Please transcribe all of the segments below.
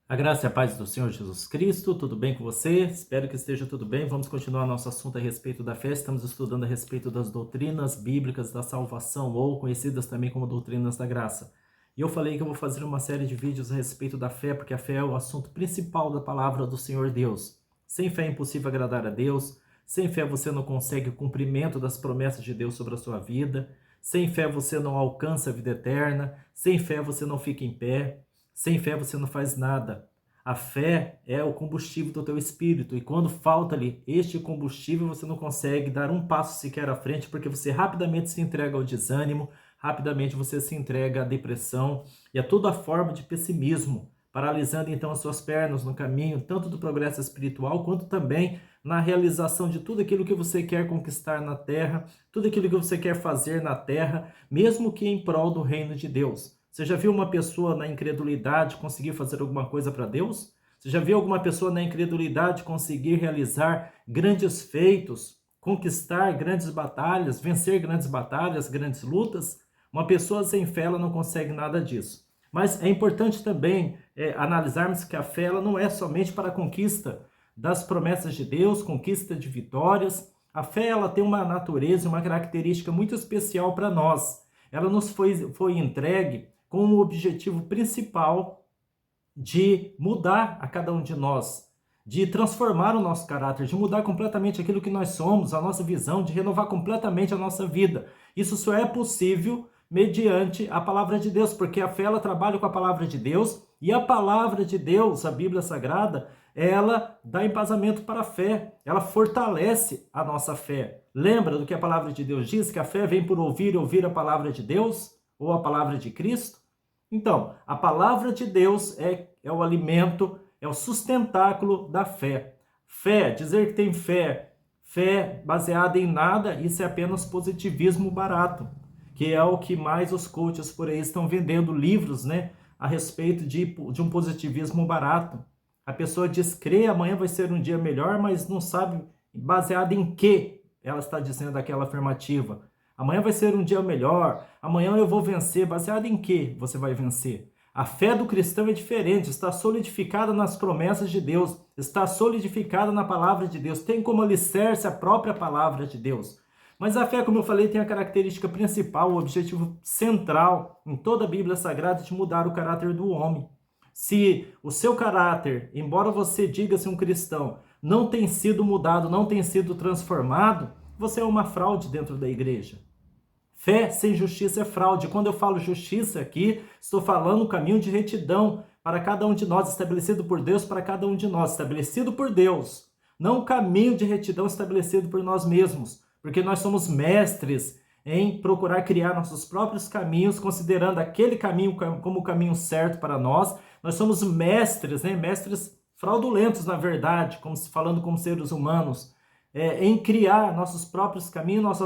A graça e a paz do Senhor Jesus Cristo, tudo bem com você? Espero que esteja tudo bem. Vamos continuar nosso assunto a respeito da fé. Estamos estudando a respeito das doutrinas bíblicas da salvação, ou conhecidas também como doutrinas da graça. E eu falei que eu vou fazer uma série de vídeos a respeito da fé, porque a fé é o assunto principal da palavra do Senhor Deus. Sem fé é impossível agradar a Deus. Sem fé você não consegue o cumprimento das promessas de Deus sobre a sua vida. Sem fé você não alcança a vida eterna. Sem fé você não fica em pé. Sem fé você não faz nada. A fé é o combustível do teu espírito. E quando falta-lhe este combustível, você não consegue dar um passo sequer à frente, porque você rapidamente se entrega ao desânimo, rapidamente você se entrega à depressão e a toda forma de pessimismo, paralisando então as suas pernas no caminho, tanto do progresso espiritual, quanto também na realização de tudo aquilo que você quer conquistar na terra, tudo aquilo que você quer fazer na terra, mesmo que em prol do reino de Deus. Você já viu uma pessoa na incredulidade conseguir fazer alguma coisa para Deus? Você já viu alguma pessoa na incredulidade conseguir realizar grandes feitos, conquistar grandes batalhas, vencer grandes batalhas, grandes lutas? Uma pessoa sem fé ela não consegue nada disso. Mas é importante também analisarmos que a fé ela não é somente para a conquista das promessas de Deus, conquista de vitórias. A fé ela tem uma natureza, uma característica muito especial para nós. Ela nos foi entregue com o objetivo principal de mudar a cada um de nós, de transformar o nosso caráter, de mudar completamente aquilo que nós somos, a nossa visão, de renovar completamente a nossa vida. Isso só é possível mediante a palavra de Deus, porque a fé ela trabalha com a palavra de Deus, e a palavra de Deus, a Bíblia Sagrada, ela dá embasamento para a fé, ela fortalece a nossa fé. Lembra do que a palavra de Deus diz, que a fé vem por ouvir e ouvir a palavra de Deus? Ou a palavra de Cristo? Então, a palavra de Deus é o alimento, é o sustentáculo da fé. Fé, dizer que tem fé baseada em nada, isso é apenas positivismo barato, que é o que mais os coaches por aí estão vendendo livros, né, a respeito de um positivismo barato. A pessoa diz que amanhã vai ser um dia melhor, mas não sabe baseado em que ela está dizendo aquela afirmativa. Amanhã vai ser um dia melhor, amanhã eu vou vencer. Baseado em que você vai vencer? A fé do cristão é diferente, está solidificada nas promessas de Deus, está solidificada na palavra de Deus, tem como alicerce a própria palavra de Deus. Mas a fé, como eu falei, tem a característica principal, o objetivo central em toda a Bíblia Sagrada de mudar o caráter do homem. Se o seu caráter, embora você diga-se um cristão, não tem sido mudado, não tem sido transformado, você é uma fraude dentro da igreja. Fé sem justiça é fraude. Quando eu falo justiça aqui, estou falando o caminho de retidão para cada um de nós, estabelecido por Deus para cada um de nós, estabelecido por Deus. Não o caminho de retidão estabelecido por nós mesmos, porque nós somos mestres em procurar criar nossos próprios caminhos, considerando aquele caminho como o caminho certo para nós. Nós somos mestres, né? Mestres fraudulentos, na verdade, falando como seres humanos, em criar nossos próprios caminhos,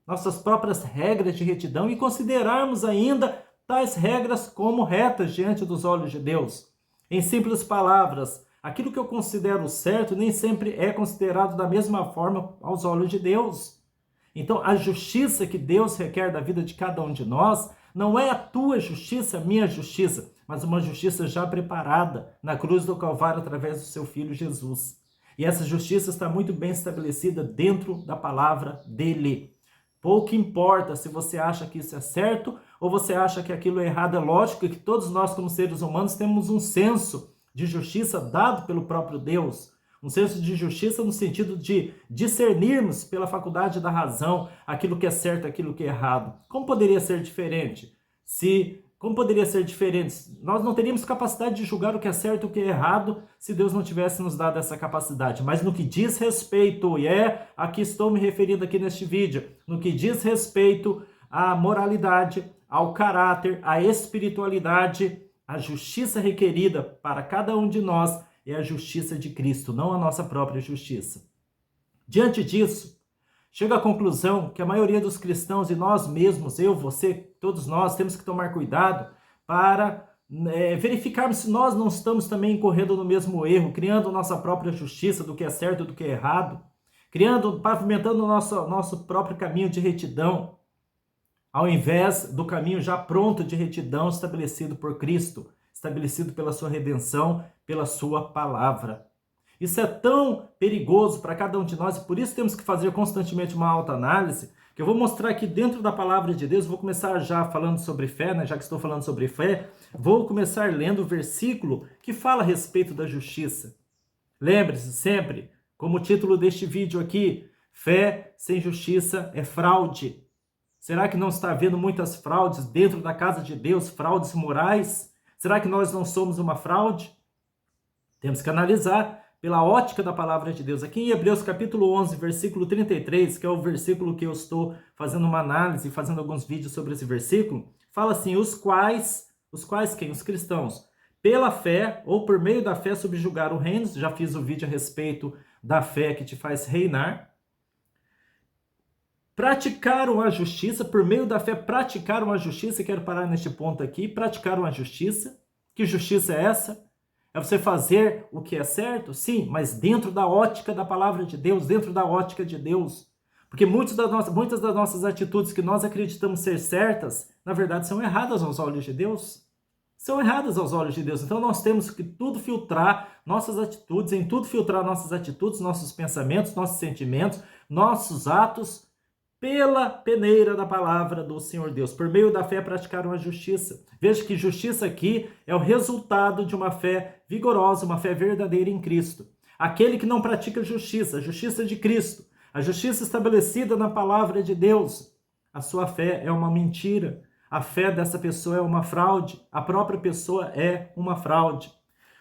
nossas próprias regras de retidão e considerarmos ainda tais regras como retas diante dos olhos de Deus. Em simples palavras, aquilo que eu considero certo nem sempre é considerado da mesma forma aos olhos de Deus. Então, a justiça que Deus requer da vida de cada um de nós não é a tua justiça, a minha justiça, mas uma justiça já preparada na cruz do Calvário através do seu Filho Jesus. E essa justiça está muito bem estabelecida dentro da palavra dele. Pouco importa se você acha que isso é certo ou você acha que aquilo é errado. É lógico que todos nós, como seres humanos, temos um senso de justiça dado pelo próprio Deus. Um senso de justiça no sentido de discernirmos pela faculdade da razão aquilo que é certo e aquilo que é errado. Como poderia ser diferente? Como poderia ser diferente? Nós não teríamos capacidade de julgar o que é certo e o que é errado se Deus não tivesse nos dado essa capacidade. Mas no que diz respeito, aqui estou me referindo aqui neste vídeo, no que diz respeito à moralidade, ao caráter, à espiritualidade, a justiça requerida para cada um de nós é a justiça de Cristo, não a nossa própria justiça. Diante disso, chega à conclusão que a maioria dos cristãos e nós mesmos, eu, você, todos nós, temos que tomar cuidado para verificarmos se nós não estamos também incorrendo no mesmo erro, criando nossa própria justiça do que é certo e do que é errado, pavimentando o nosso próprio caminho de retidão, ao invés do caminho já pronto de retidão estabelecido por Cristo, estabelecido pela sua redenção, pela sua palavra. Isso é tão perigoso para cada um de nós e por isso temos que fazer constantemente uma autoanálise, que eu vou mostrar aqui dentro da palavra de Deus. Vou começar já falando sobre fé, né? Já que estou falando sobre fé, vou começar lendo o versículo que fala a respeito da justiça. Lembre-se sempre, como o título deste vídeo aqui, fé sem justiça é fraude. Será que não está havendo muitas fraudes dentro da casa de Deus, fraudes morais? Será que nós não somos uma fraude? Temos que analisar pela ótica da palavra de Deus. Aqui em Hebreus capítulo 11, versículo 33, que é o versículo que eu estou fazendo uma análise, fazendo alguns vídeos sobre esse versículo, fala assim, os quais quem? Os cristãos, pela fé ou por meio da fé subjugaram reinos. Já fiz o vídeo a respeito da fé que te faz reinar. Praticaram a justiça, por meio da fé praticaram a justiça. Quero parar neste ponto aqui, praticaram a justiça. Que justiça é essa? É você fazer o que é certo? Sim, mas dentro da ótica da palavra de Deus, dentro da ótica de Deus. Porque muitas das nossas atitudes que nós acreditamos ser certas, na verdade são erradas aos olhos de Deus. São erradas aos olhos de Deus. Então nós temos que tudo filtrar nossas atitudes, em tudo filtrar nossas atitudes, nossos pensamentos, nossos sentimentos, nossos atos, pela peneira da palavra do Senhor Deus. Por meio da fé praticaram a justiça. Veja que justiça aqui é o resultado de uma fé vigorosa, uma fé verdadeira em Cristo. Aquele que não pratica justiça, a justiça de Cristo, a justiça estabelecida na palavra de Deus, a sua fé é uma mentira. A fé dessa pessoa é uma fraude. A própria pessoa é uma fraude.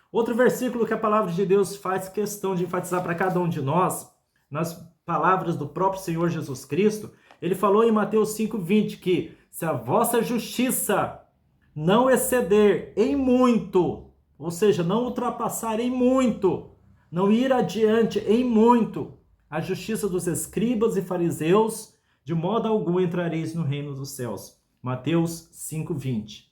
Outro versículo que a palavra de Deus faz questão de enfatizar para cada um de nós, nas palavras do próprio Senhor Jesus Cristo, ele falou em Mateus 5,20 que se a vossa justiça não exceder em muito, ou seja, não ultrapassar em muito, não ir adiante em muito, a justiça dos escribas e fariseus, de modo algum entrareis no reino dos céus. Mateus 5,20.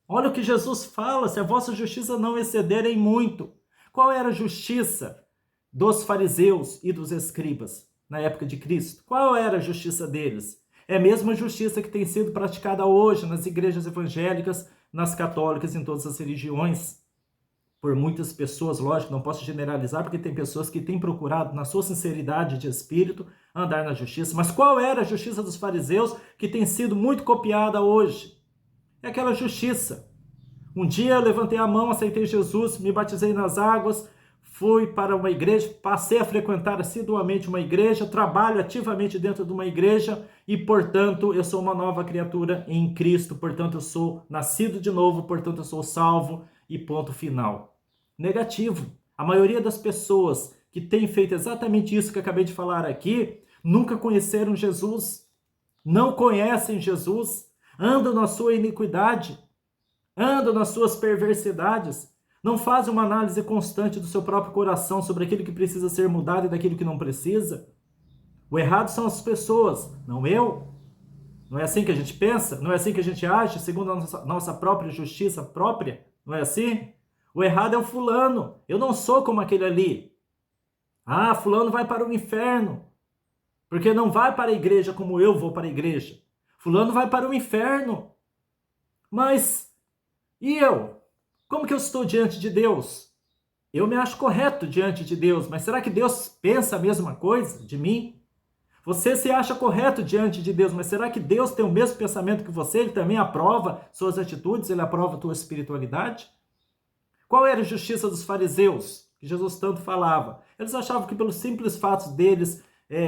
Olha o que Jesus fala, se a vossa justiça não exceder em muito. Qual era a justiça dos fariseus e dos escribas na época de Cristo? Qual era a justiça deles? É a mesma justiça que tem sido praticada hoje nas igrejas evangélicas, nas católicas, em todas as religiões. Por muitas pessoas, lógico, não posso generalizar, porque tem pessoas que têm procurado, na sua sinceridade de espírito, andar na justiça. Mas qual era a justiça dos fariseus que tem sido muito copiada hoje? É aquela justiça. Um dia eu levantei a mão, aceitei Jesus, me batizei nas águas, fui para uma igreja, passei a frequentar assiduamente uma igreja, trabalho ativamente dentro de uma igreja e, portanto, eu sou uma nova criatura em Cristo, portanto, eu sou nascido de novo, portanto, eu sou salvo e ponto final. Negativo. A maioria das pessoas que têm feito exatamente isso que eu acabei de falar aqui, nunca conheceram Jesus, não conhecem Jesus, andam na sua iniquidade, andam nas suas perversidades, não fazem uma análise constante do seu próprio coração sobre aquilo que precisa ser mudado e daquilo que não precisa. O errado são as pessoas, não eu. Não é assim que a gente pensa? Não é assim que a gente age, segundo a nossa própria justiça própria? Não é assim? O errado é o fulano. Eu não sou como aquele ali. Ah, fulano vai para o inferno, porque não vai para a igreja como eu vou para a igreja. Fulano vai para o inferno. Mas, e eu? Como que eu estou diante de Deus? Eu me acho correto diante de Deus, mas será que Deus pensa a mesma coisa de mim? Você se acha correto diante de Deus, mas será que Deus tem o mesmo pensamento que você? Ele também aprova suas atitudes, ele aprova a tua espiritualidade? Qual era a justiça dos fariseus, que Jesus tanto falava? Eles achavam que pelos simples fatos deles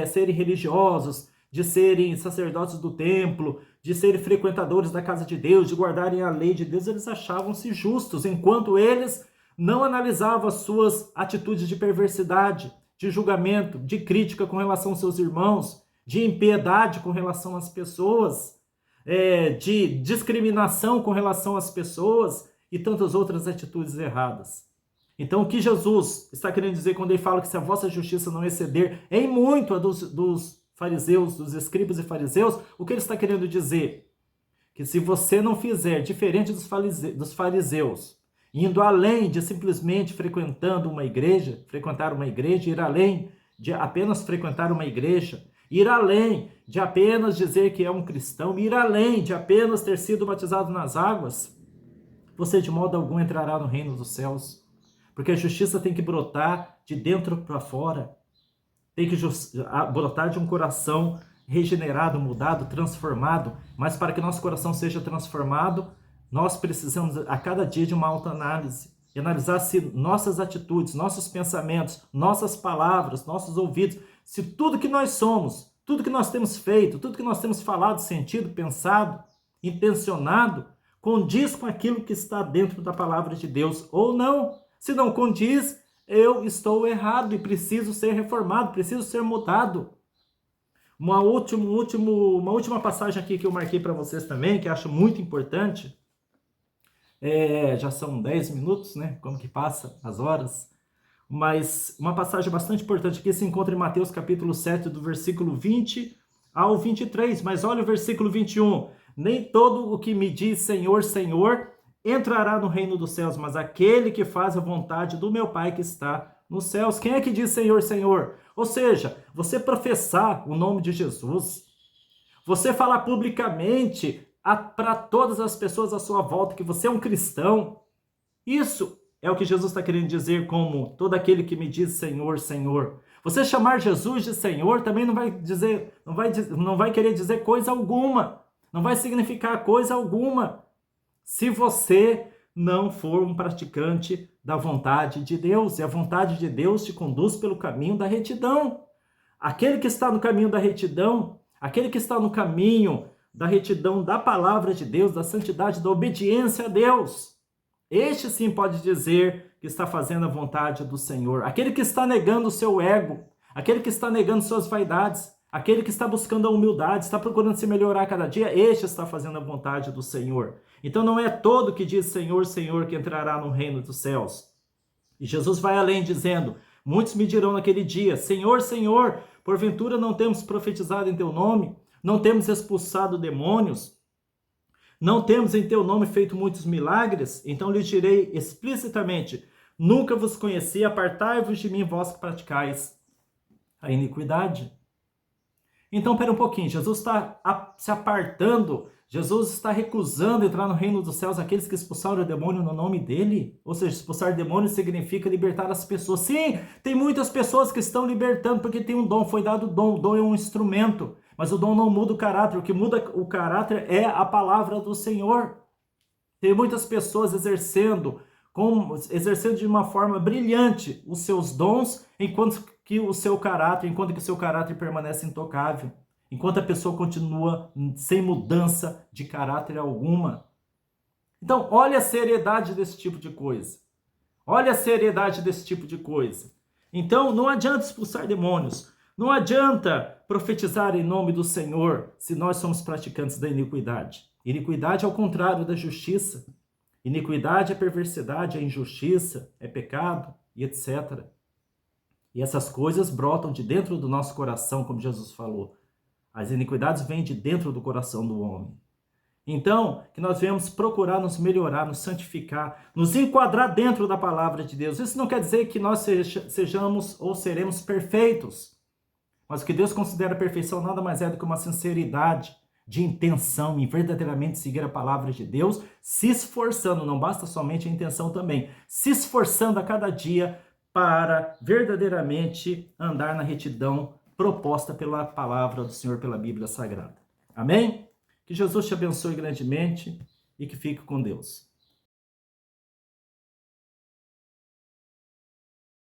serem religiosos, de serem sacerdotes do templo, de serem frequentadores da casa de Deus, de guardarem a lei de Deus, eles achavam-se justos, enquanto eles não analisavam as suas atitudes de perversidade, de julgamento, de crítica com relação aos seus irmãos, de impiedade com relação às pessoas, de discriminação com relação às pessoas e tantas outras atitudes erradas. Então, o que Jesus está querendo dizer quando ele fala que se a vossa justiça não exceder em muito a dos fariseus, dos escribas e fariseus, o que ele está querendo dizer? Que se você não fizer diferente dos fariseus, indo além de simplesmente frequentar uma igreja, ir além de apenas frequentar uma igreja, ir além de apenas dizer que é um cristão, ir além de apenas ter sido batizado nas águas, você de modo algum entrará no reino dos céus. Porque a justiça tem que brotar de dentro para fora. Tem que brotar de um coração regenerado, mudado, transformado. Mas para que nosso coração seja transformado, nós precisamos a cada dia de uma autoanálise. E analisar se nossas atitudes, nossos pensamentos, nossas palavras, nossos ouvidos, se tudo que nós somos, tudo que nós temos feito, tudo que nós temos falado, sentido, pensado, intencionado, condiz com aquilo que está dentro da palavra de Deus ou não. Se não condiz, eu estou errado e preciso ser reformado, preciso ser mudado. Uma última passagem aqui que eu marquei para vocês também, que eu acho muito importante. Já são 10 minutos, né? Como que passa as horas? Mas uma passagem bastante importante aqui se encontra em Mateus capítulo 7, do versículo 20 ao 23. Mas olha o versículo 21. Nem todo o que me diz Senhor, Senhor, entrará no reino dos céus, mas aquele que faz a vontade do meu Pai que está nos céus. Quem é que diz Senhor, Senhor? Ou seja, você professar o nome de Jesus, você falar publicamente para todas as pessoas à sua volta que você é um cristão, isso é o que Jesus está querendo dizer como todo aquele que me diz Senhor, Senhor. Você chamar Jesus de Senhor também não vai querer dizer coisa alguma, não vai significar coisa alguma, se você não for um praticante da vontade de Deus. E a vontade de Deus te conduz pelo caminho da retidão. Aquele que está no caminho da retidão, aquele que está no caminho da retidão da palavra de Deus, da santidade, da obediência a Deus, este sim pode dizer que está fazendo a vontade do Senhor. Aquele que está negando o seu ego, aquele que está negando suas vaidades, aquele que está buscando a humildade, está procurando se melhorar a cada dia, este está fazendo a vontade do Senhor. Então não é todo que diz Senhor, Senhor que entrará no reino dos céus. E Jesus vai além dizendo, muitos me dirão naquele dia, Senhor, Senhor, porventura não temos profetizado em teu nome? Não temos expulsado demônios? Não temos em teu nome feito muitos milagres? Então lhes direi explicitamente, nunca vos conheci, apartai-vos de mim, vós que praticais a iniquidade. Então, pera um pouquinho, Jesus está se apartando, Jesus está recusando entrar no reino dos céus aqueles que expulsaram o demônio no nome dele? Ou seja, expulsar demônio significa libertar as pessoas. Sim, tem muitas pessoas que estão libertando porque tem um dom, foi dado dom, o dom é um instrumento, mas o dom não muda o caráter, o que muda o caráter é a palavra do Senhor. Tem muitas pessoas exercendo de uma forma brilhante os seus dons, enquanto que o seu caráter permanece intocável, enquanto a pessoa continua sem mudança de caráter alguma. Então, olha a seriedade desse tipo de coisa. Olha a seriedade desse tipo de coisa. Então, não adianta expulsar demônios, não adianta profetizar em nome do Senhor se nós somos praticantes da iniquidade. Iniquidade é o contrário da justiça. Iniquidade é perversidade, é injustiça, é pecado e etc. E essas coisas brotam de dentro do nosso coração, como Jesus falou. As iniquidades vêm de dentro do coração do homem. Então, que nós venhamos procurar nos melhorar, nos santificar, nos enquadrar dentro da palavra de Deus. Isso não quer dizer que nós sejamos ou seremos perfeitos. Mas o que Deus considera perfeição nada mais é do que uma sinceridade de intenção em verdadeiramente seguir a palavra de Deus, se esforçando, não basta somente a intenção também, se esforçando a cada dia para verdadeiramente andar na retidão proposta pela palavra do Senhor, pela Bíblia Sagrada. Amém? Que Jesus te abençoe grandemente e que fique com Deus.